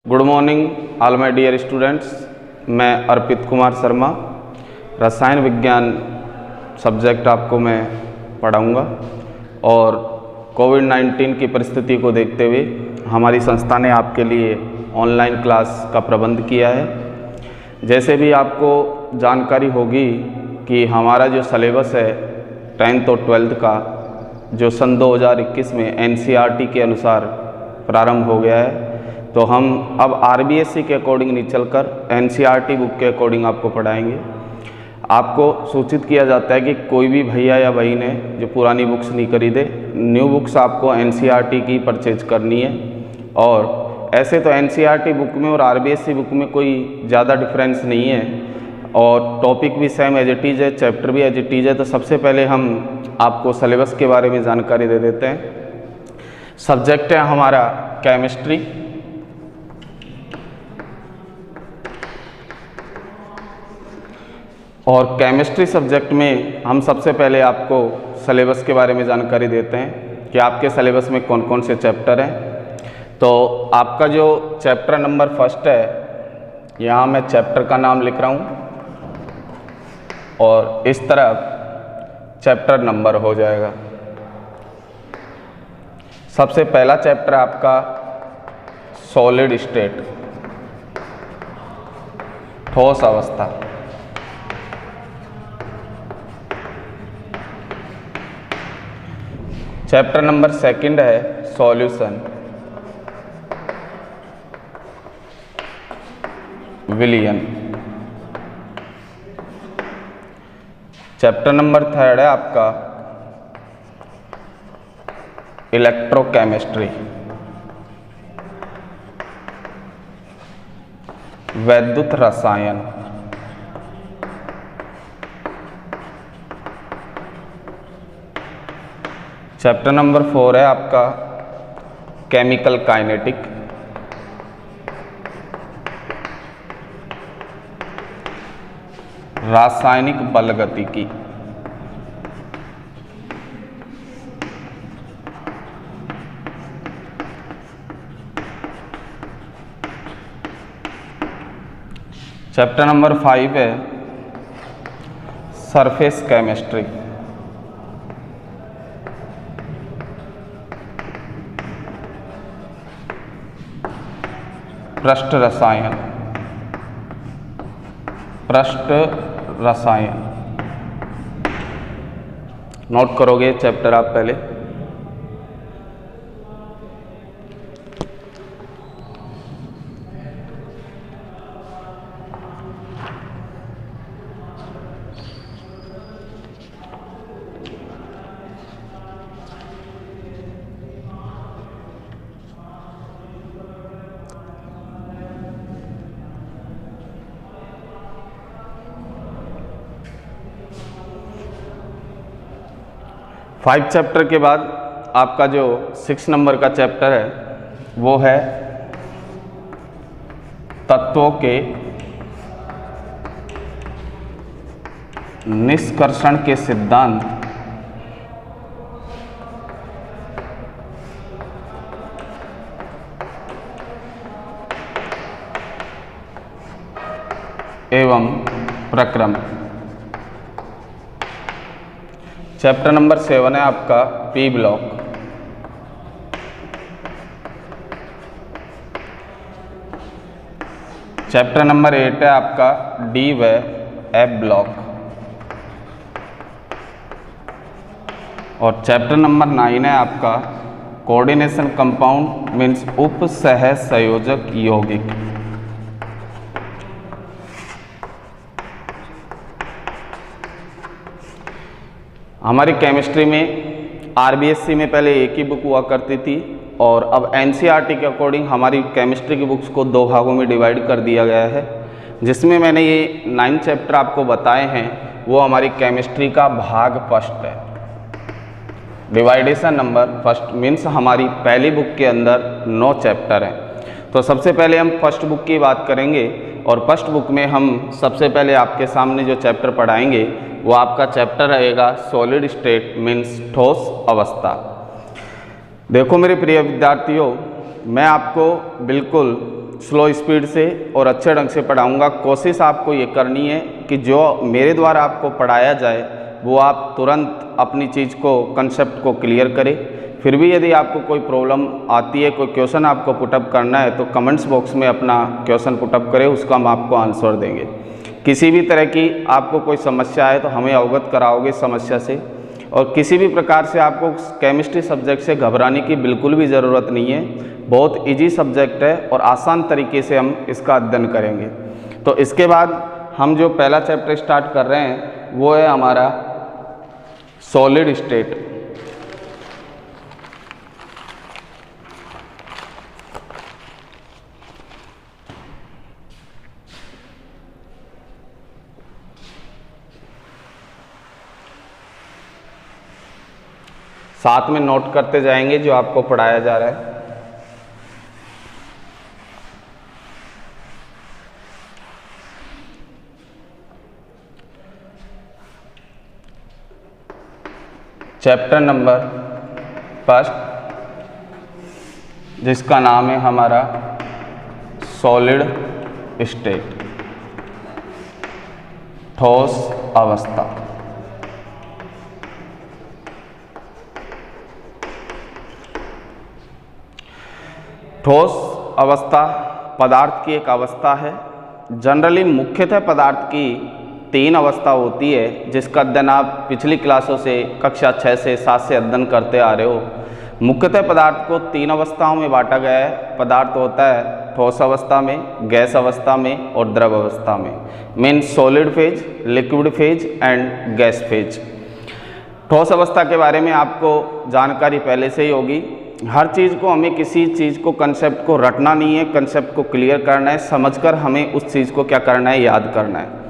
Good morning all my dear students. मैं अर्पित कुमार शर्मा रसायन विज्ञान सब्जेक्ट आपको मैं पढ़ाऊँगा और कोविड-19 की परिस्थिति को देखते हुए हमारी संस्था ने आपके लिए ऑनलाइन क्लास का प्रबंध किया है। जैसे भी आपको जानकारी होगी कि हमारा जो सिलेबस है 10th और 12th का जो सन 2021 में NCERT के अनुसार प्रारंभ हो गया है, तो हम अब RBSE के अकॉर्डिंग नहीं चलकर NCERT बुक के अकॉर्डिंग आपको पढ़ाएंगे। आपको सूचित किया जाता है कि कोई भी भैया या बहन है जो पुरानी बुक्स नहीं खरीदे, न्यू बुक्स आपको NCERT की परचेज करनी है। और ऐसे तो NCERT बुक में और RBSE बुक में कोई ज़्यादा डिफरेंस नहीं है और टॉपिक भी सेम एज इट इज़ है, चैप्टर भी एज इट इज़ है। तो सबसे पहले हम आपको सिलेबस के बारे में जानकारी दे देते हैं। सब्जेक्ट है हमारा केमिस्ट्री। और केमिस्ट्री सब्जेक्ट में हम सबसे पहले आपको सिलेबस के बारे में जानकारी देते हैं कि आपके सिलेबस में कौन कौन से चैप्टर हैं। तो आपका जो चैप्टर नंबर फर्स्ट है, यहाँ मैं चैप्टर का नाम लिख रहा हूँ और इस तरफ चैप्टर नंबर हो जाएगा। सबसे पहला चैप्टर आपका सॉलिड स्टेट, ठोस अवस्था। चैप्टर नंबर सेकंड है सॉल्यूशन, विलयन। चैप्टर नंबर थर्ड है आपका इलेक्ट्रोकेमिस्ट्री, वैद्युत रसायन। चैप्टर नंबर 4 है आपका केमिकल काइनेटिक, रासायनिक बलगतिकी। चैप्टर नंबर 5 है सरफेस केमिस्ट्री, पृष्ठ रसायन। नोट करोगे चैप्टर आप पहले। फाइव चैप्टर के बाद आपका जो 6 नंबर का चैप्टर है वो है तत्वों के निष्कर्षण के सिद्धांत एवं प्रक्रम। चैप्टर नंबर 7 है आपका पी ब्लॉक। चैप्टर नंबर 8 है आपका डी व एफ ब्लॉक। और चैप्टर नंबर 9 है आपका कोऑर्डिनेशन कंपाउंड मीन्स उप सह संयोजक यौगिक। हमारी केमिस्ट्री में RBSE में पहले एक ही बुक हुआ करती थी और अब NCERT के अकॉर्डिंग हमारी केमिस्ट्री की बुक्स को 2 भागों में डिवाइड कर दिया गया है, जिसमें मैंने ये 9 चैप्टर आपको बताए हैं वो हमारी केमिस्ट्री का भाग फर्स्ट है। डिवाइडेशन नंबर फर्स्ट मीन्स हमारी पहली बुक के अंदर 9 चैप्टर हैं। तो सबसे पहले हम फर्स्ट बुक की बात करेंगे और फर्स्ट बुक में हम सबसे पहले आपके सामने जो चैप्टर पढ़ाएंगे वो आपका चैप्टर रहेगा सॉलिड स्टेट मीन्स ठोस अवस्था। देखो मेरे प्रिय विद्यार्थियों, मैं आपको बिल्कुल स्लो स्पीड से और अच्छे ढंग से पढ़ाऊँगा। कोशिश आपको ये करनी है कि जो मेरे द्वारा आपको पढ़ाया जाए वो आप तुरंत अपनी चीज़ को, कंसेप्ट को क्लियर करें। फिर भी यदि आपको कोई प्रॉब्लम आती है, कोई क्वेश्चन आपको पुटअप करना है, तो कमेंट्स बॉक्स में अपना क्वेश्चन पुटअप करें, उसका हम आपको आंसर देंगे। किसी भी तरह की आपको कोई समस्या है तो हमें अवगत कराओगे समस्या से। और किसी भी प्रकार से आपको केमिस्ट्री सब्जेक्ट से घबराने की बिल्कुल भी ज़रूरत नहीं है। बहुत इजी सब्जेक्ट है और आसान तरीके से हम इसका अध्ययन करेंगे। तो इसके बाद हम जो पहला चैप्टर स्टार्ट कर रहे हैं वो है हमारा सॉलिड स्टेट। साथ में नोट करते जाएंगे जो आपको पढ़ाया जा रहा है। चैप्टर नंबर फर्स्ट, जिसका नाम है हमारा सॉलिड स्टेट, ठोस अवस्था। ठोस अवस्था पदार्थ की एक अवस्था है। जनरली मुख्यतः पदार्थ की 3 अवस्था होती है, जिसका अध्ययन आप पिछली क्लासों से कक्षा 6 से 7 से अध्ययन करते आ रहे हो। मुख्यतः पदार्थ को 3 अवस्थाओं में बांटा गया है। पदार्थ होता है ठोस अवस्था में, गैस अवस्था में और द्रव अवस्था में। Means solid phase, liquid phase and gas phase. ठोस अवस्था के बारे में आपको जानकारी पहले से ही होगी। हर चीज़ को, हमें किसी चीज़ को, कंसेप्ट को रटना नहीं है, कंसेप्ट को क्लियर करना है, समझकर हमें उस चीज़ को क्या करना है, याद करना है।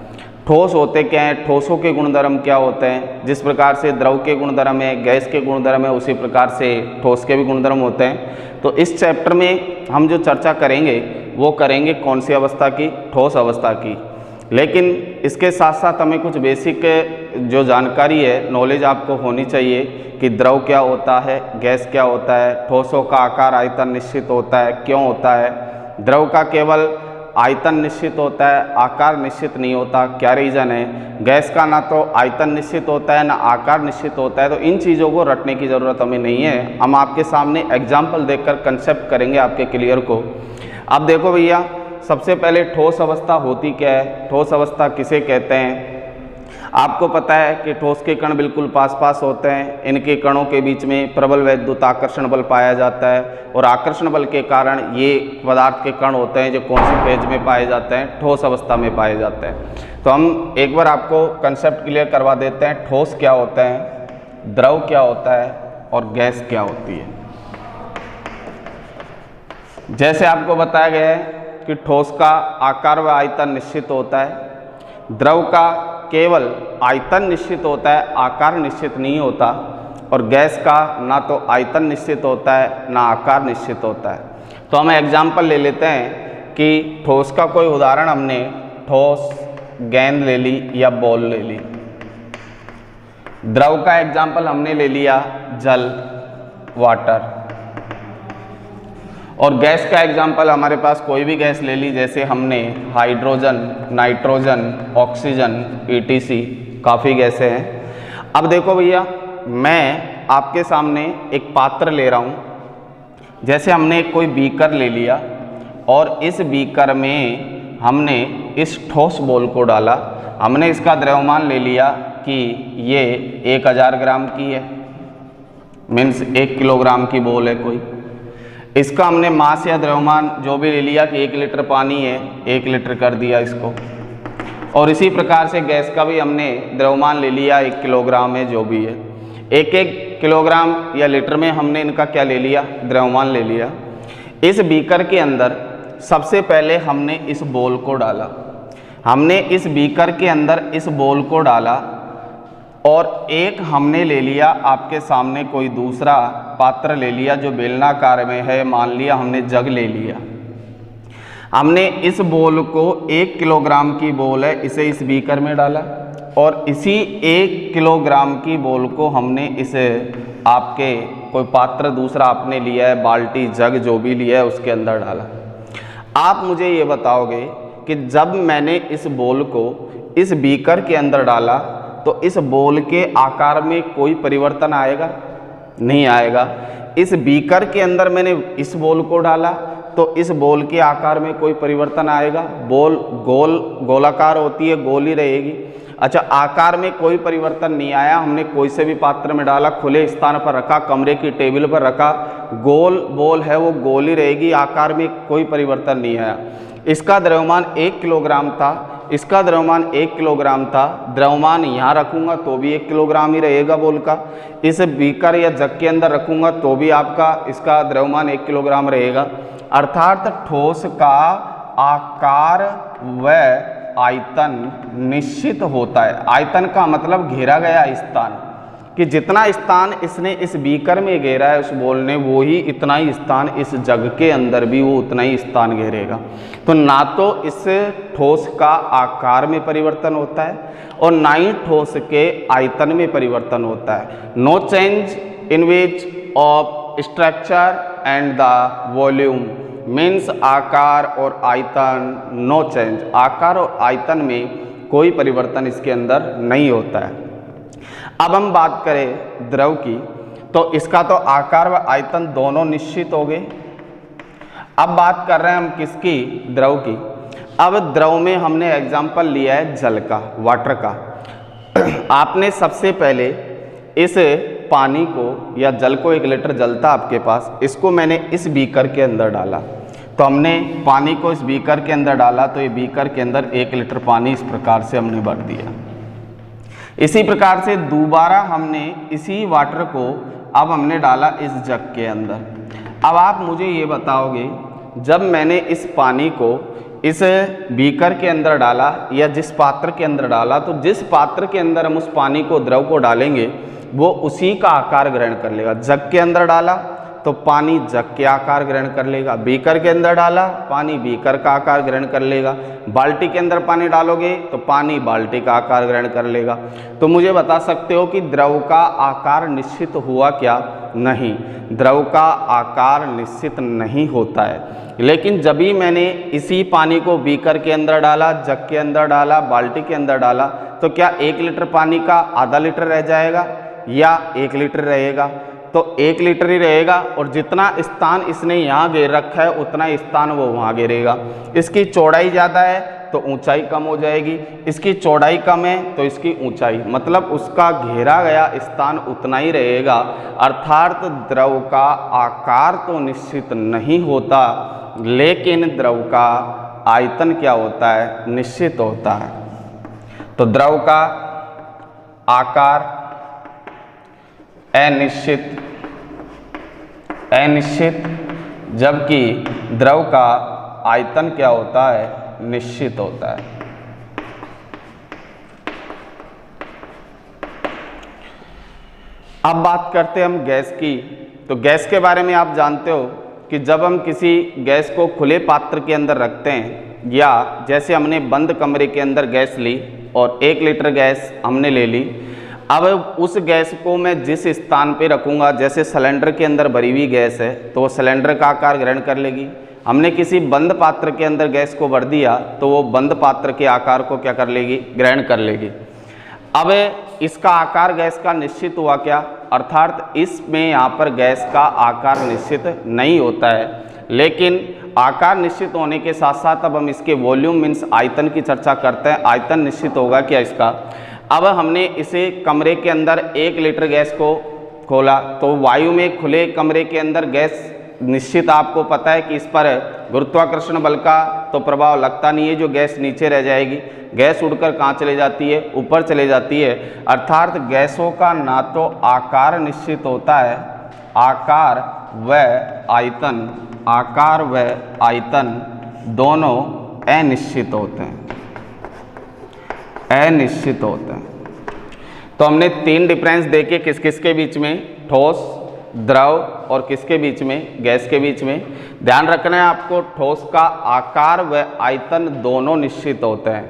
ठोस होते क्या हैं, ठोसों के गुणधर्म क्या होते हैं। जिस प्रकार से द्रव के गुणधर्म है, गैस के गुणधर्म है, उसी प्रकार से ठोस के भी गुणधर्म होते हैं। तो इस चैप्टर में हम जो चर्चा करेंगे वो करेंगे कौन सी अवस्था की, ठोस अवस्था की। लेकिन इसके साथ साथ हमें कुछ बेसिक जो जानकारी है, नॉलेज आपको होनी चाहिए कि द्रव क्या होता है, गैस क्या होता है, ठोसों का आकार आयतन निश्चित होता है, क्यों होता है, द्रव का केवल आयतन निश्चित होता है, आकार निश्चित नहीं होता, क्या रीज़न है, गैस का ना तो आयतन निश्चित होता है ना आकार निश्चित होता है। तो इन चीज़ों को रटने की ज़रूरत हमें नहीं है। हम आपके सामने एग्जाम्पल देखकर कंसेप्ट करेंगे आपके क्लियर को। अब देखो भैया, सबसे पहले ठोस अवस्था होती क्या है, ठोस अवस्था किसे कहते हैं। आपको पता है कि ठोस के कण बिल्कुल पास पास होते हैं। इनके कणों के बीच में प्रबल वैद्युत आकर्षण बल पाया जाता है और आकर्षण बल के कारण ये पदार्थ के कण होते हैं जो कौन सी फेज में पाए जाते हैं, ठोस अवस्था में पाए जाते हैं। तो हम एक बार आपको कंसेप्ट क्लियर करवा देते हैं। ठोस क्या होता है, द्रव क्या होता है और गैस क्या होती है। जैसे आपको बताया गया है कि ठोस का आकार व आयतन निश्चित होता है, द्रव का केवल आयतन निश्चित होता है, आकार निश्चित नहीं होता, और गैस का ना तो आयतन निश्चित होता है ना आकार निश्चित होता है। तो हम एग्जाम्पल ले लेते हैं कि ठोस का कोई उदाहरण, हमने ठोस गेंद ले ली या बॉल ले ली। द्रव का एग्जाम्पल हमने ले लिया जल, वाटर। और गैस का एग्जाम्पल हमारे पास कोई भी गैस ले ली, जैसे हमने हाइड्रोजन, नाइट्रोजन, ऑक्सीजन, ETC, काफ़ी गैसें हैं। अब देखो भैया, मैं आपके सामने एक पात्र ले रहा हूँ। जैसे हमने कोई बीकर ले लिया और इस बीकर में हमने इस ठोस बॉल को डाला। हमने इसका द्रव्यमान ले लिया कि ये 1000 ग्राम की है, मीन्स 1 किलोग्राम की बॉल है कोई। इसका हमने मास या द्रव्यमान जो भी ले लिया कि 1 लीटर पानी है, 1 लीटर कर दिया इसको। और इसी प्रकार से गैस का भी हमने द्रव्यमान ले लिया, 1 किलोग्राम है जो भी है। 1-1 किलोग्राम या लीटर में हमने इनका क्या ले लिया, द्रव्यमान ले लिया। इस बीकर के अंदर सबसे पहले हमने इस बॉल को डाला। हमने इस बीकर के अंदर इस बॉल को डाला और एक हमने ले लिया आपके सामने कोई दूसरा पात्र ले लिया जो बेलनाकार में है। मान लिया हमने जग ले लिया। हमने इस बॉल को 1 किलोग्राम की बॉल है, इसे इस बीकर में डाला और इसी 1 किलोग्राम की बॉल को हमने इस आपके कोई पात्र दूसरा आपने लिया है, बाल्टी, जग जो भी लिया है, उसके अंदर डाला। आप मुझे ये बताओगे कि जब मैंने इस बॉल को इस बीकर के अंदर डाला तो इस बॉल के आकार में कोई परिवर्तन आएगा? नहीं आएगा। इस बीकर के अंदर मैंने इस बॉल को डाला तो इस बॉल के आकार में कोई परिवर्तन आएगा? बॉल गोलाकार होती है, गोल ही रहेगी। अच्छा, आकार में कोई परिवर्तन नहीं आया। हमने कोई से भी पात्र में डाला, खुले स्थान पर रखा, कमरे की टेबल पर रखा, गोल बॉल है वो गोल ही रहेगी, आकार में कोई परिवर्तन नहीं आया। इसका द्रव्यमान 1 किलोग्राम था, इसका द्रव्यमान 1 किलोग्राम था। द्रव्यमान यहाँ रखूँगा तो भी 1 किलोग्राम ही रहेगा बॉल का। इस बीकर या जग के अंदर रखूँगा तो भी आपका इसका द्रव्यमान 1 किलोग्राम रहेगा। अर्थात ठोस का आकार व आयतन निश्चित होता है। आयतन का मतलब घेरा गया स्थान, कि जितना स्थान इसने इस बीकर में घेरा है उस बॉल ने, वो ही इतना ही स्थान इस जग के अंदर भी वो उतना ही स्थान घेरेगा। तो ना तो इस ठोस का आकार में परिवर्तन होता है और ना ही ठोस के आयतन में परिवर्तन होता है। No change in which of structure and the volume means आकार और आयतन नो चेंज। आकार और आयतन में कोई परिवर्तन इसके अंदर नहीं होता है। अब हम बात करें द्रव की, तो इसका तो आकार व आयतन दोनों निश्चित हो गए। अब बात कर रहे हैं हम किसकी? द्रव की। अब द्रव में हमने एग्जाम्पल लिया है जल का, वाटर का। आपने सबसे पहले इस पानी को या जल को, 1 लीटर जल था आपके पास, इसको मैंने इस बीकर के अंदर डाला। तो हमने पानी को इस बीकर के अंदर डाला तो ये बीकर के अंदर 1 लीटर पानी इस प्रकार से हमने भर दिया। इसी प्रकार से दोबारा हमने इसी वाटर को अब हमने डाला इस जग के अंदर। अब आप मुझे ये बताओगे, जब मैंने इस पानी को इस बीकर के अंदर डाला या जिस पात्र के अंदर डाला, तो जिस पात्र के अंदर हम उस पानी को, द्रव को डालेंगे, वो उसी का आकार ग्रहण कर लेगा। जग के अंदर डाला तो पानी जग के आकार ग्रहण कर लेगा, बीकर के अंदर डाला पानी बीकर का आकार ग्रहण कर लेगा, बाल्टी के अंदर पानी डालोगे तो पानी बाल्टी का आकार ग्रहण कर लेगा। तो मुझे बता सकते हो कि द्रव का आकार निश्चित हुआ क्या? नहीं, द्रव का आकार निश्चित नहीं होता है। लेकिन जब भी मैंने इसी पानी को बीकर के अंदर डाला, जग के अंदर डाला, बाल्टी के अंदर डाला, तो क्या 1 लीटर पानी का आधा लीटर रह जाएगा या 1 लीटर रहेगा? तो 1 लीटर ही रहेगा, और जितना स्थान इसने यहाँ घेर रखा है उतना स्थान वो वहाँ घेरेगा। इसकी चौड़ाई ज़्यादा है तो ऊंचाई कम हो जाएगी, इसकी चौड़ाई कम है तो इसकी ऊंचाई, मतलब उसका घेरा गया स्थान उतना ही रहेगा। अर्थात द्रव का आकार तो निश्चित नहीं होता, लेकिन द्रव का आयतन क्या होता है? निश्चित होता है। तो द्रव का आकार अनिश्चित, जबकि द्रव का आयतन क्या होता है? निश्चित होता है। अब बात करते हैं हम गैस की। तो गैस के बारे में आप जानते हो कि जब हम किसी गैस को खुले पात्र के अंदर रखते हैं, या जैसे हमने बंद कमरे के अंदर गैस ली और 1 लीटर गैस हमने ले ली, अब उस गैस को मैं जिस स्थान पे रखूँगा, जैसे सिलेंडर के अंदर भरी हुई गैस है तो वो सिलेंडर का आकार ग्रहण कर लेगी। हमने किसी बंद पात्र के अंदर गैस को भर दिया तो वो बंद पात्र के आकार को क्या कर लेगी? ग्रहण कर लेगी। अब इसका आकार गैस का निश्चित हुआ क्या? अर्थात इसमें यहाँ पर गैस का आकार निश्चित नहीं होता है, लेकिन आकार निश्चित होने के साथ साथ अब हम इसके वॉल्यूम मीन्स आयतन की चर्चा करते हैं। आयतन निश्चित होगा क्या इसका? अब हमने इसे कमरे के अंदर 1 लीटर गैस को खोला तो वायु में खुले कमरे के अंदर गैस निश्चित, आपको पता है कि इस पर गुरुत्वाकर्षण बल का तो प्रभाव लगता नहीं है, जो गैस नीचे रह जाएगी। गैस उड़कर कहाँ चले जाती है? ऊपर चले जाती है। अर्थात गैसों का ना तो आकार निश्चित होता है, आकार व आयतन दोनों अनिश्चित होते हैं, अनिश्चित होते हैं। तो हमने 3 डिफरेंस देखे किस किस के बीच में? ठोस, द्रव और किसके बीच में? गैस के बीच में। ध्यान रखना है आपको, ठोस का आकार व आयतन दोनों निश्चित होते हैं,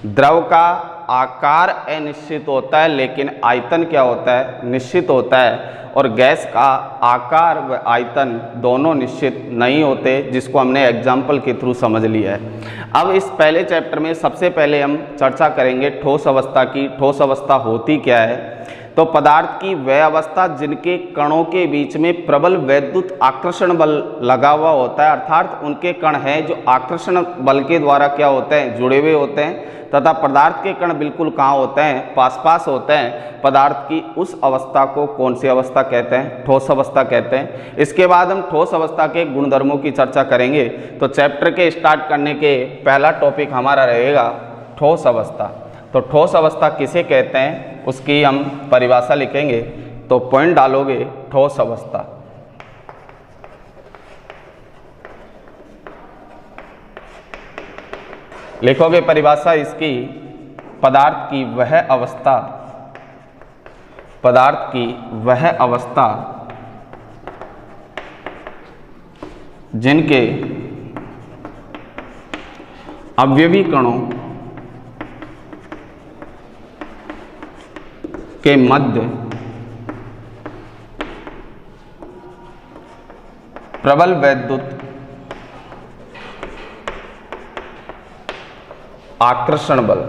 द्रव का आकार अनिश्चित होता है लेकिन आयतन क्या होता है, निश्चित होता है। और गैस का आकार व आयतन दोनों निश्चित नहीं होते, जिसको हमने एग्जाम्पल के थ्रू समझ लिया है। अब इस पहले चैप्टर में सबसे पहले हम चर्चा करेंगे ठोस अवस्था की। ठोस अवस्था होती क्या है? तो पदार्थ की वह अवस्था जिनके कणों के बीच में प्रबल वैद्युत आकर्षण बल लगा हुआ होता है, अर्थात उनके कण हैं जो आकर्षण बल के द्वारा क्या होते हैं, जुड़े हुए होते हैं, तथा पदार्थ के कण बिल्कुल कहाँ होते हैं, पास पास होते हैं। पदार्थ की उस अवस्था को कौन सी अवस्था कहते हैं? ठोस अवस्था कहते हैं। इसके बाद हम ठोस अवस्था के गुणधर्मों की चर्चा करेंगे। तो चैप्टर के स्टार्ट करने के पहला टॉपिक हमारा रहेगा ठोस अवस्था। तो ठोस अवस्था किसे कहते हैं उसकी हम परिभाषा लिखेंगे। तो पॉइंट डालोगे ठोस अवस्था। लिखोगे परिभाषा इसकी, पदार्थ की वह अवस्था, पदार्थ की वह अवस्था जिनके अवयवी कणों के मध्य प्रबल वैद्युत आकर्षण बल,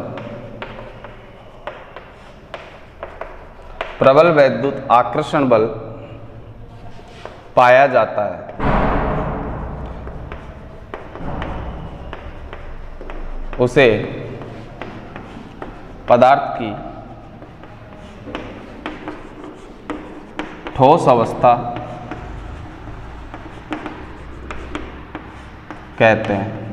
प्रबल वैद्युत आकर्षण बल पाया जाता है, उसे पदार्थ की ठोस अवस्था कहते हैं।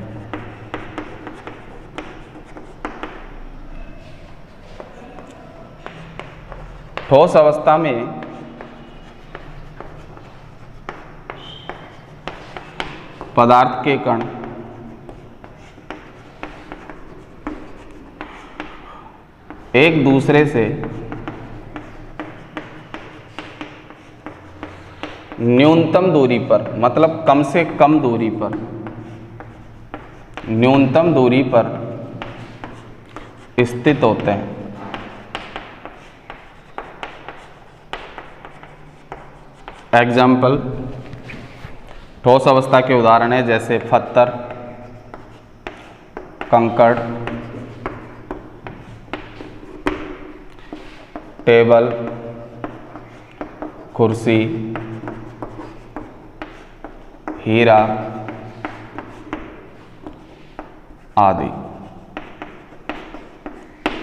ठोस अवस्था में पदार्थ के कण एक दूसरे से न्यूनतम दूरी पर, मतलब कम से कम दूरी पर, न्यूनतम दूरी पर स्थित होते हैं। एग्जाम्पल, ठोस अवस्था के उदाहरण है जैसे पत्थर, कंकड़, टेबल, कुर्सी, हीरा आदि।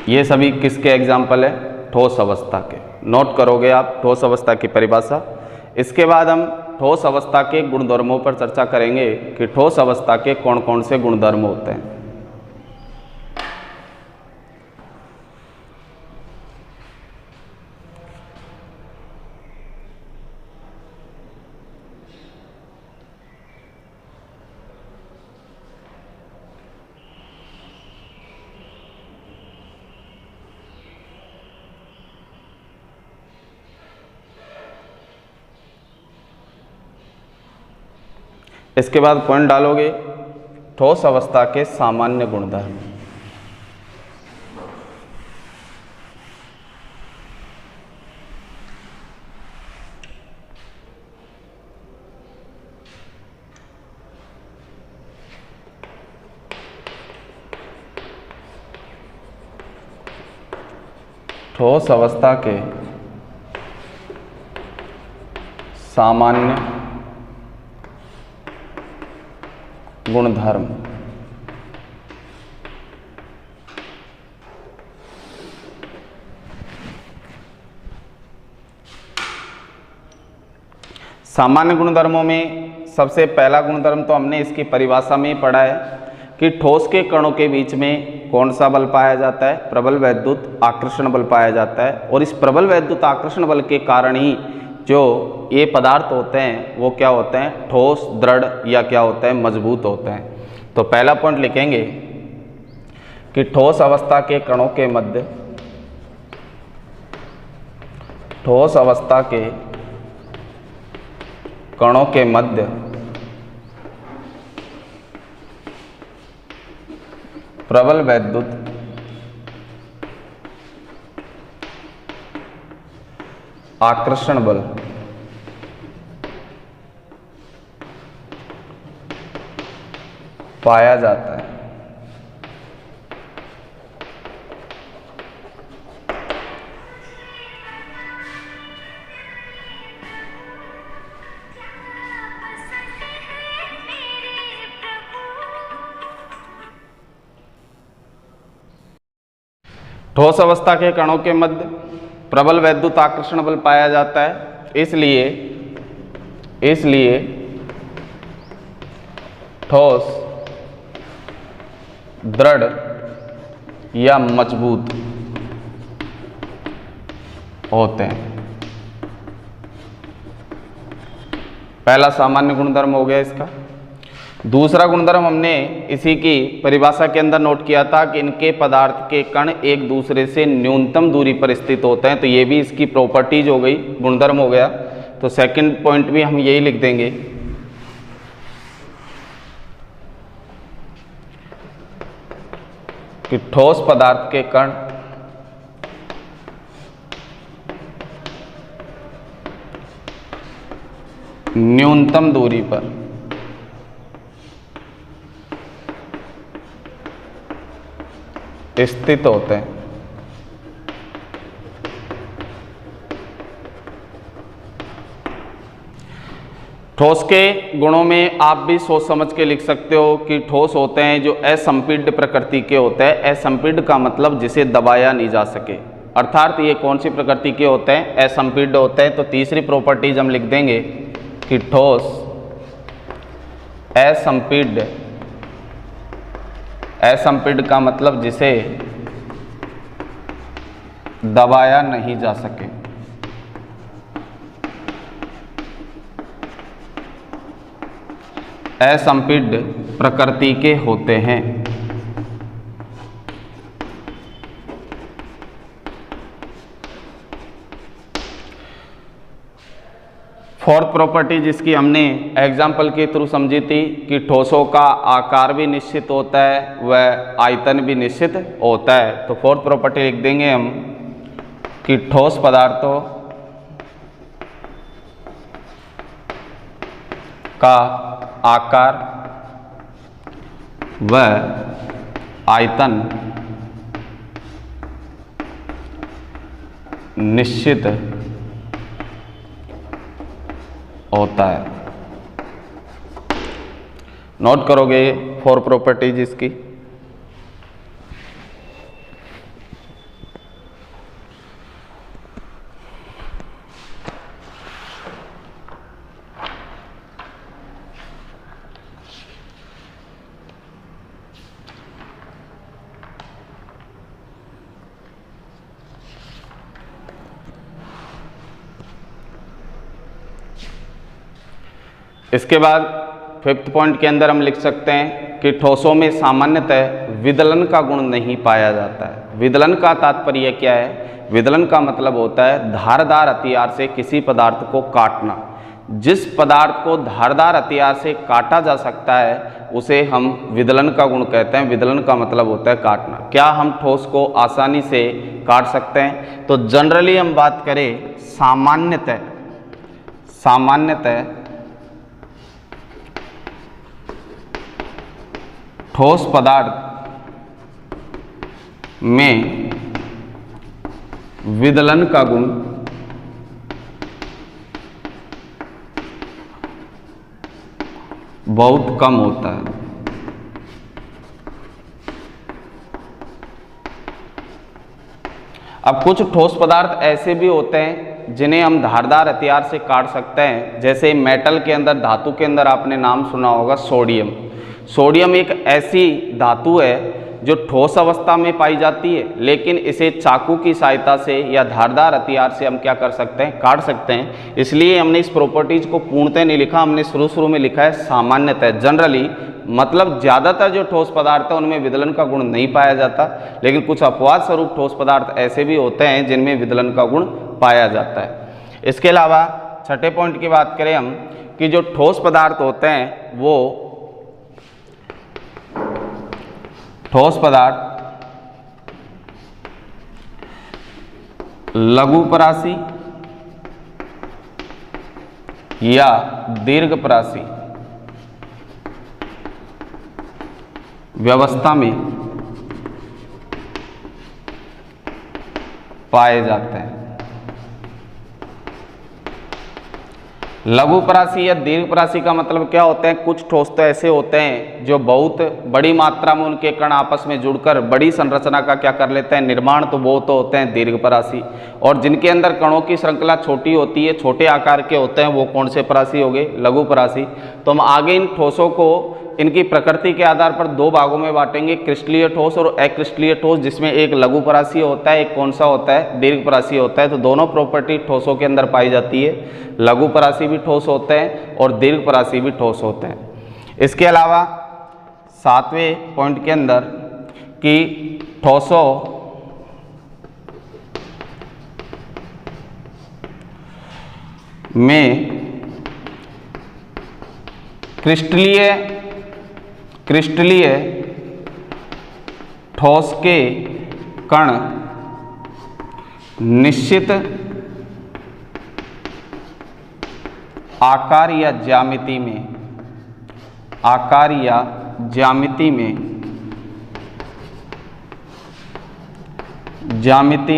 ये सभी किसके एग्जाम्पल है? ठोस अवस्था के। नोट करोगे आप ठोस अवस्था की परिभाषा। इसके बाद हम ठोस अवस्था के गुणधर्मों पर चर्चा करेंगे कि ठोस अवस्था के कौन कौन से गुणधर्म होते हैं। इसके बाद पॉइंट डालोगे ठोस अवस्था के सामान्य गुणधर्म। ठोस अवस्था के सामान्य गुणधर्म। सामान्य गुणधर्मों में सबसे पहला गुणधर्म तो हमने इसकी परिभाषा में ही पढ़ा है कि ठोस के कणों के बीच में कौन सा बल पाया जाता है? प्रबल वैद्युत आकर्षण बल पाया जाता है। और इस प्रबल वैद्युत आकर्षण बल के कारण ही जो ये पदार्थ होते हैं वो क्या होते हैं? ठोस, दृढ़ या क्या होते हैं? मजबूत होते हैं। तो पहला पॉइंट लिखेंगे कि ठोस अवस्था के कणों के मध्य, ठोस अवस्था के कणों के मध्य प्रबल वैद्युत आकर्षण बल पाया जाता है। ठोस अवस्था के कणों के मध्य प्रबल वैद्युत आकर्षण बल पाया जाता है, इसलिए ठोस दृढ़ या मजबूत होते हैं। पहला सामान्य गुणधर्म हो गया इसका। दूसरा गुणधर्म हमने इसी की परिभाषा के अंदर नोट किया था कि इनके पदार्थ के कण एक दूसरे से न्यूनतम दूरी पर स्थित होते हैं, तो ये भी इसकी प्रॉपर्टीज हो गई, गुणधर्म हो गया। तो सेकंड पॉइंट भी हम यही लिख देंगे कि ठोस पदार्थ के कण न्यूनतम दूरी पर स्थित होते हैं। ठोस के गुणों में आप भी सोच समझ के लिख सकते हो कि ठोस होते हैं जो असंपीड्य प्रकृति के होते हैं। असंपीड्य का मतलब जिसे दबाया नहीं जा सके, अर्थात ये कौन सी प्रकृति के होते हैं? असंपीड्य होते हैं। तो तीसरी प्रॉपर्टीज हम लिख देंगे कि ठोस असंपीड्य। असंपीड्य का मतलब जिसे दबाया नहीं जा सके। असंपीड्य प्रकृति के होते हैं। फोर्थ प्रॉपर्टी जिसकी हमने एग्जाम्पल के थ्रू समझी थी कि ठोसों का आकार भी निश्चित होता है, वह आयतन भी निश्चित होता है। तो फोर्थ प्रॉपर्टी लिख देंगे हम कि ठोस पदार्थों का आकार व आयतन निश्चित होता है। नोट करोगे 4 प्रॉपर्टीज इसकी। इसके बाद 5th पॉइंट के अंदर हम लिख सकते हैं कि ठोसों में सामान्यतः विदलन का गुण नहीं पाया जाता है। विदलन का तात्पर्य क्या है? विदलन का मतलब होता है धारदार हथियार से किसी पदार्थ को काटना। जिस पदार्थ को धारदार हथियार से काटा जा सकता है उसे हम विदलन का गुण कहते हैं। विदलन का मतलब होता है काटना। क्या हम ठोस को आसानी से काट सकते हैं? तो जनरली हम बात करें सामान्यतः ठोस पदार्थ में विदलन का गुण बहुत कम होता है। अब कुछ ठोस पदार्थ ऐसे भी होते हैं जिन्हें हम धारदार हथियार से काट सकते हैं। जैसे मेटल के अंदर, धातु के अंदर आपने नाम सुना होगा सोडियम। सोडियम एक ऐसी धातु है जो ठोस अवस्था में पाई जाती है, लेकिन इसे चाकू की सहायता से या धारदार हथियार से हम क्या कर सकते हैं? काट सकते हैं। इसलिए हमने इस प्रॉपर्टीज को पूर्णतः नहीं लिखा, हमने शुरू में लिखा है सामान्यतः, जनरली। मतलब ज़्यादातर जो ठोस पदार्थ है उनमें विदलन का गुण नहीं पाया जाता, लेकिन कुछ अपवाद स्वरूप ठोस पदार्थ ऐसे भी होते हैं जिनमें विदलन का गुण पाया जाता है। इसके अलावा 6ठे पॉइंट की बात करें हम कि जो ठोस पदार्थ होते हैं वो ठोस पदार्थ लघु परासी या दीर्घपरासी व्यवस्था में पाए जाते हैं। लघुपरासी या दीर्घपरासी का मतलब क्या होता है? कुछ ठोस तो ऐसे होते हैं जो बहुत बड़ी मात्रा में उनके कण आपस में जुड़कर बड़ी संरचना का क्या कर लेते हैं? निर्माण। तो वो तो होते हैं दीर्घपरासी। और जिनके अंदर कणों की श्रृंखला छोटी होती है, छोटे आकार के होते हैं, वो कौन से परासी हो गए? लघुपरासी। तो हम आगे इन ठोसों को इनकी प्रकृति के आधार पर दो भागों में बांटेंगे, क्रिस्टलीय ठोस और अक्रिस्टलीय ठोस, जिसमें एक लघुपरासी होता है, एक कौन सा होता है? दीर्घपरासी होता है। तो दोनों प्रॉपर्टी ठोसों के अंदर पाई जाती है। लघुपरासी भी ठोस होते हैं और दीर्घपरासी भी ठोस होते हैं। इसके अलावा 7वें पॉइंट के अंदर कि ठोसों में क्रिस्टलीय ठोस के कण निश्चित आकार या ज्यामिति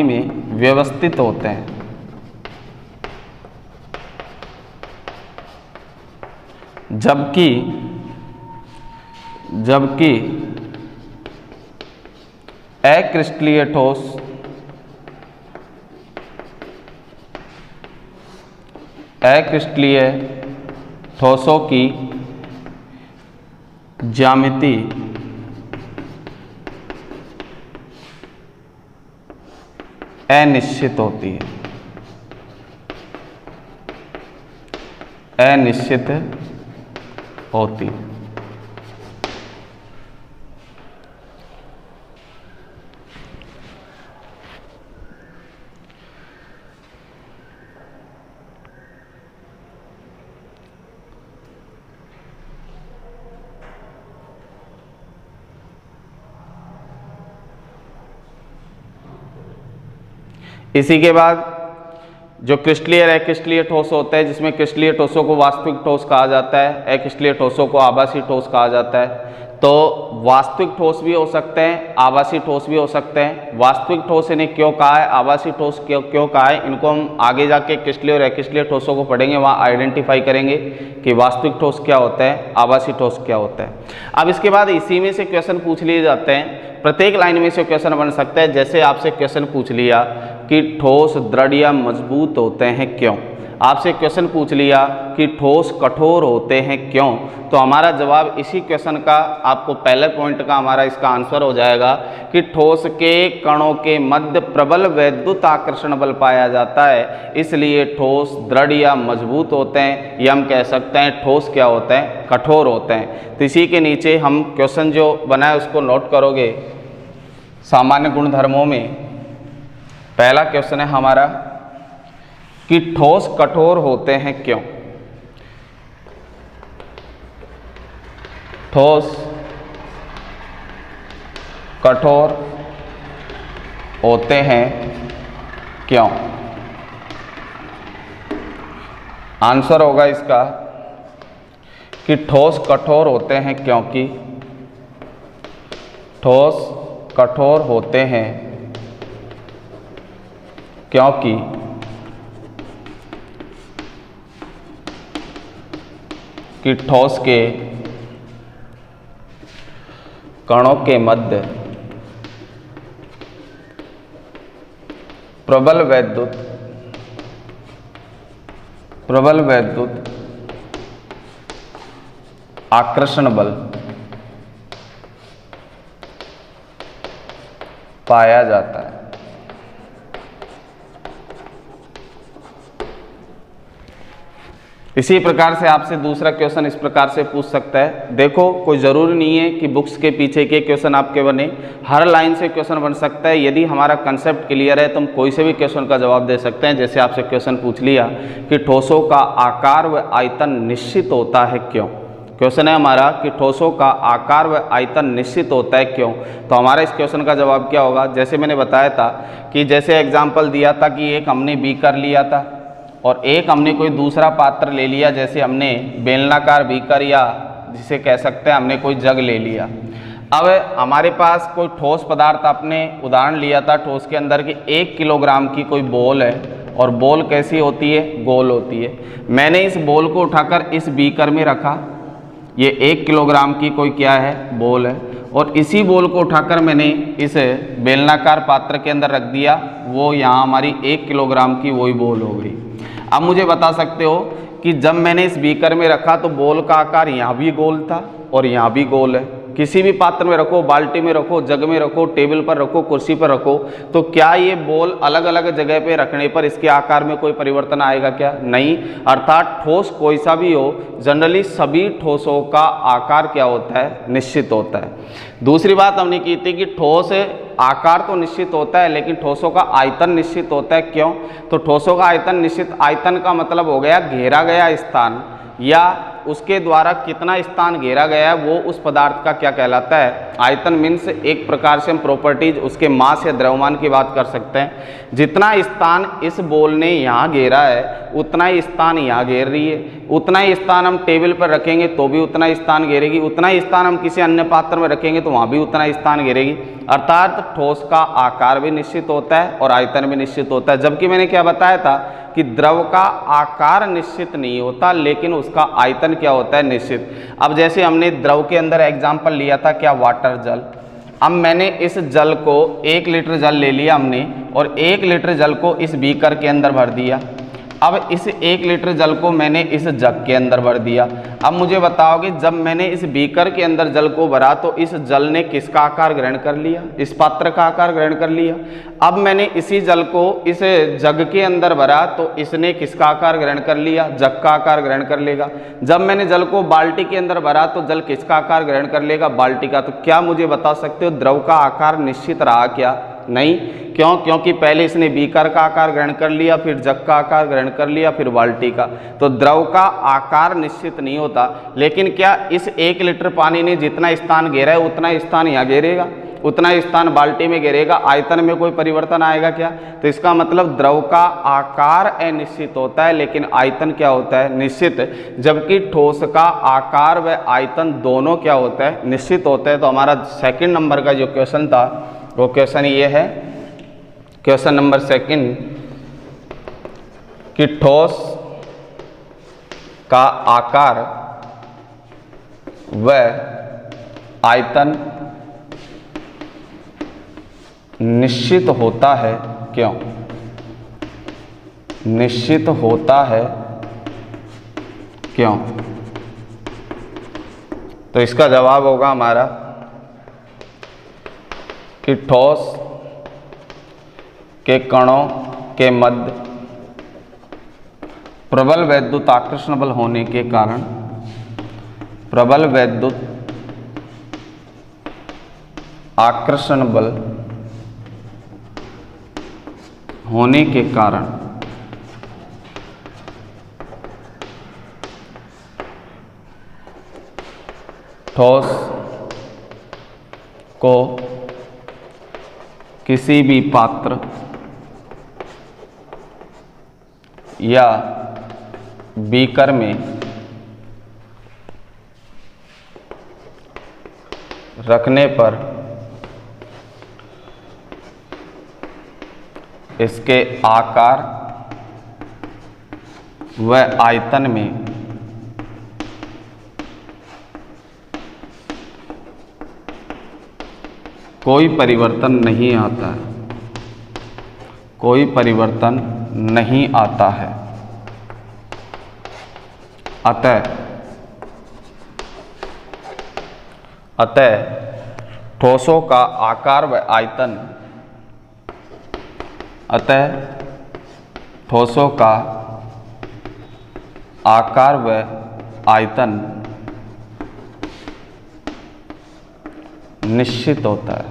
में व्यवस्थित होते हैं। जबकि अक्रिस्टलीय ठोसों की ज्यामिति अनिश्चित होती है। इसी के बाद जो क्रिस्टलीय और अक्रिस्टलीय ठोस होते हैं, जिसमें क्रिस्टलीय ठोसों को वास्तविक ठोस कहा जाता है, अक्रिस्टलीय ठोसों को आभासी ठोस कहा जाता है। तो वास्तविक ठोस भी हो सकते हैं, आभासी ठोस भी हो सकते हैं। वास्तविक ठोस इन्हें क्यों कहा है, आभासी ठोस क्यों कहा है, इनको हम आगे जाके क्रिस्टलीय और अक्रिस्टलीय ठोसों को पढ़ेंगे, वहाँ आइडेंटिफाई करेंगे कि वास्तविक ठोस क्या होता है, आभासी ठोस क्या होता है। अब इसके बाद इसी में से क्वेश्चन पूछ लिए जाते हैं। प्रत्येक लाइन में से क्वेश्चन बन सकता है। जैसे आपसे क्वेश्चन पूछ लिया कि ठोस दृढ़ या मजबूत होते हैं क्यों, आपसे क्वेश्चन पूछ लिया कि ठोस कठोर होते हैं क्यों, तो हमारा जवाब इसी क्वेश्चन का, आपको पहले पॉइंट का हमारा इसका आंसर हो जाएगा कि ठोस के कणों के मध्य प्रबल वैद्युत आकर्षण बल पाया जाता है, इसलिए ठोस दृढ़ या मजबूत होते हैं, या हम कह सकते हैं ठोस क्या होते हैं? कठोर होते हैं। तो इसी के नीचे हम क्वेश्चन जो बनाए उसको नोट करोगे। सामान्य गुणधर्मों में पहला क्वेश्चन है हमारा कि ठोस कठोर होते हैं क्यों। ठोस कठोर होते हैं क्यों? आंसर होगा इसका कि ठोस कठोर होते हैं क्योंकि ठोस कठोर होते हैं क्योंकि ठोस के कणों के मध्य प्रबल वैद्युत आकर्षण बल पाया जाता है। इसी प्रकार से आपसे दूसरा क्वेश्चन इस प्रकार से पूछ सकता है। देखो, कोई ज़रूरी नहीं है कि बुक्स के पीछे के क्वेश्चन आपके बने, हर लाइन से क्वेश्चन बन सकता है। यदि हमारा कंसेप्ट क्लियर है तो हम कोई से भी क्वेश्चन का जवाब दे सकते हैं। जैसे आपसे क्वेश्चन पूछ लिया कि ठोसों का आकार व आयतन निश्चित होता है क्यों। क्वेश्चन है हमारा कि ठोसों का आकार व आयतन निश्चित होता है क्यों, तो हमारा इस क्वेश्चन का जवाब क्या होगा। जैसे मैंने बताया था कि जैसे एग्जाम्पल दिया था कि एक हमने बीकर लिया था, और एक हमने कोई दूसरा पात्र ले लिया, जैसे हमने बेलनाकार बीकर या जिसे कह सकते हैं हमने कोई जग ले लिया। अब हमारे पास कोई ठोस पदार्थ, आपने उदाहरण लिया था ठोस के अंदर की 1 किलोग्राम की कोई बॉल है, और बॉल कैसी होती है, गोल होती है। मैंने इस बॉल को उठाकर इस बीकर में रखा, ये 1 किलोग्राम की कोई क्या है, बॉल है, और इसी बॉल को उठाकर मैंने इस बेलनाकार पात्र के अंदर रख दिया, वो यहाँ हमारी 1 किलोग्राम की वही बॉल हो गई। अब मुझे बता सकते हो कि जब मैंने इस बीकर में रखा तो बॉल का आकार यहाँ भी गोल था और यहाँ भी गोल है। किसी भी पात्र में रखो, बाल्टी में रखो, जग में रखो, टेबल पर रखो, कुर्सी पर रखो, तो क्या ये बॉल अलग अलग जगह पे रखने पर इसके आकार में कोई परिवर्तन आएगा क्या? नहीं। अर्थात ठोस कोई सा भी हो, जनरली सभी ठोसों का आकार क्या होता है, निश्चित होता है। दूसरी बात हमने की थी कि ठोस आकार तो निश्चित होता है, लेकिन ठोसों का आयतन निश्चित होता है। क्यों? तो ठोसों का आयतन निश्चित, आयतन का मतलब हो गया घेरा गया स्थान, या उसके द्वारा कितना स्थान घेरा गया है वो उस पदार्थ का क्या कहलाता है, आयतन। मीन्स एक प्रकार से हम प्रॉपर्टीज उसके मास या द्रव्यमान की बात कर सकते हैं। जितना स्थान इस बॉल ने यहाँ घेरा है उतना ही स्थान यहाँ घेर रही है, उतना ही स्थान हम टेबल पर रखेंगे तो भी उतना ही स्थान घेरेगी, उतना ही स्थान हम किसी अन्य पात्र में रखेंगे तो वहाँ भी उतना ही स्थान घेरेगी। अर्थात ठोस का आकार भी निश्चित होता है और आयतन भी निश्चित होता है। जबकि मैंने क्या बताया था कि द्रव का आकार निश्चित नहीं होता, लेकिन उसका आयतन क्या होता है, निश्चित। अब जैसे हमने द्रव के अंदर एग्जाम्पल लिया था क्या, वाटर, जल। अब मैंने इस जल को 1 लीटर जल ले लिया हमने, और 1 लीटर जल को इस बीकर के अंदर भर दिया। अब इस 1 लीटर जल को मैंने इस जग के अंदर भर दिया। अब मुझे बताओगे जब मैंने इस बीकर के अंदर जल को भरा तो इस जल ने किसका आकार ग्रहण कर लिया, इस पात्र का आकार ग्रहण कर लिया। अब मैंने इसी जल को इस जग के अंदर भरा तो इसने किसका आकार ग्रहण कर लिया, जग का आकार ग्रहण कर लेगा। जब मैंने जल को बाल्टी के अंदर भरा तो जल किसका आकार ग्रहण कर लेगा, बाल्टी का। तो क्या मुझे बता सकते हो द्रव का आकार निश्चित रहा क्या? नहीं। क्यों? क्योंकि पहले इसने बीकर का आकार ग्रहण कर लिया, फिर जग का आकार ग्रहण कर लिया, फिर बाल्टी का। तो द्रव का आकार निश्चित नहीं होता, लेकिन क्या इस 1 लीटर पानी ने जितना स्थान घेरा है उतना स्थान यहाँ घेरेगा, उतना स्थान बाल्टी में घेरेगा। आयतन में कोई परिवर्तन आएगा क्या? तो इसका मतलब द्रव का आकार अनिश्चित होता है, लेकिन आयतन क्या होता है, निश्चित। जबकि ठोस का आकार व आयतन दोनों क्या होता है, निश्चित होता है। तो हमारा सेकंड नंबर का जो क्वेश्चन था वो क्वेश्चन ये है, क्वेश्चन नंबर 2 कि ठोस का आकार व आयतन निश्चित होता है क्यों? निश्चित होता है क्यों? तो इसका जवाब होगा हमारा कि ठोस के कणों के मध्य प्रबल वैद्युत आकर्षण बल होने के कारण, प्रबल वैद्युत आकर्षण बल होने के कारण ठोस को किसी भी पात्र या बीकर में रखने पर इसके आकार व आयतन में कोई परिवर्तन नहीं आता है, कोई परिवर्तन नहीं आता है। अतः ठोसों का आकार व आयतन, अतः ठोसों का आकार व आयतन निश्चित होता है।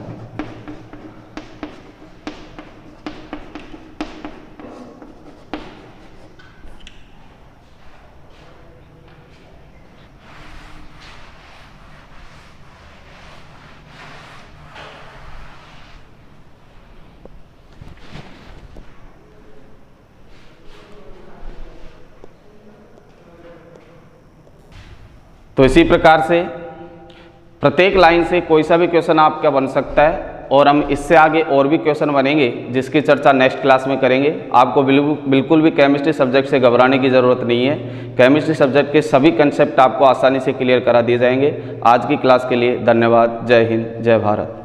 तो इसी प्रकार से प्रत्येक लाइन से कोई सा भी क्वेश्चन आपका बन सकता है और हम इससे आगे और भी क्वेश्चन बनेंगे जिसकी चर्चा नेक्स्ट क्लास में करेंगे। आपको बिल्कुल भी केमिस्ट्री सब्जेक्ट से घबराने की ज़रूरत नहीं है। केमिस्ट्री सब्जेक्ट के सभी कंसेप्ट आपको आसानी से क्लियर करा दिए जाएंगे। आज की क्लास के लिए धन्यवाद। जय हिंद, जय भारत।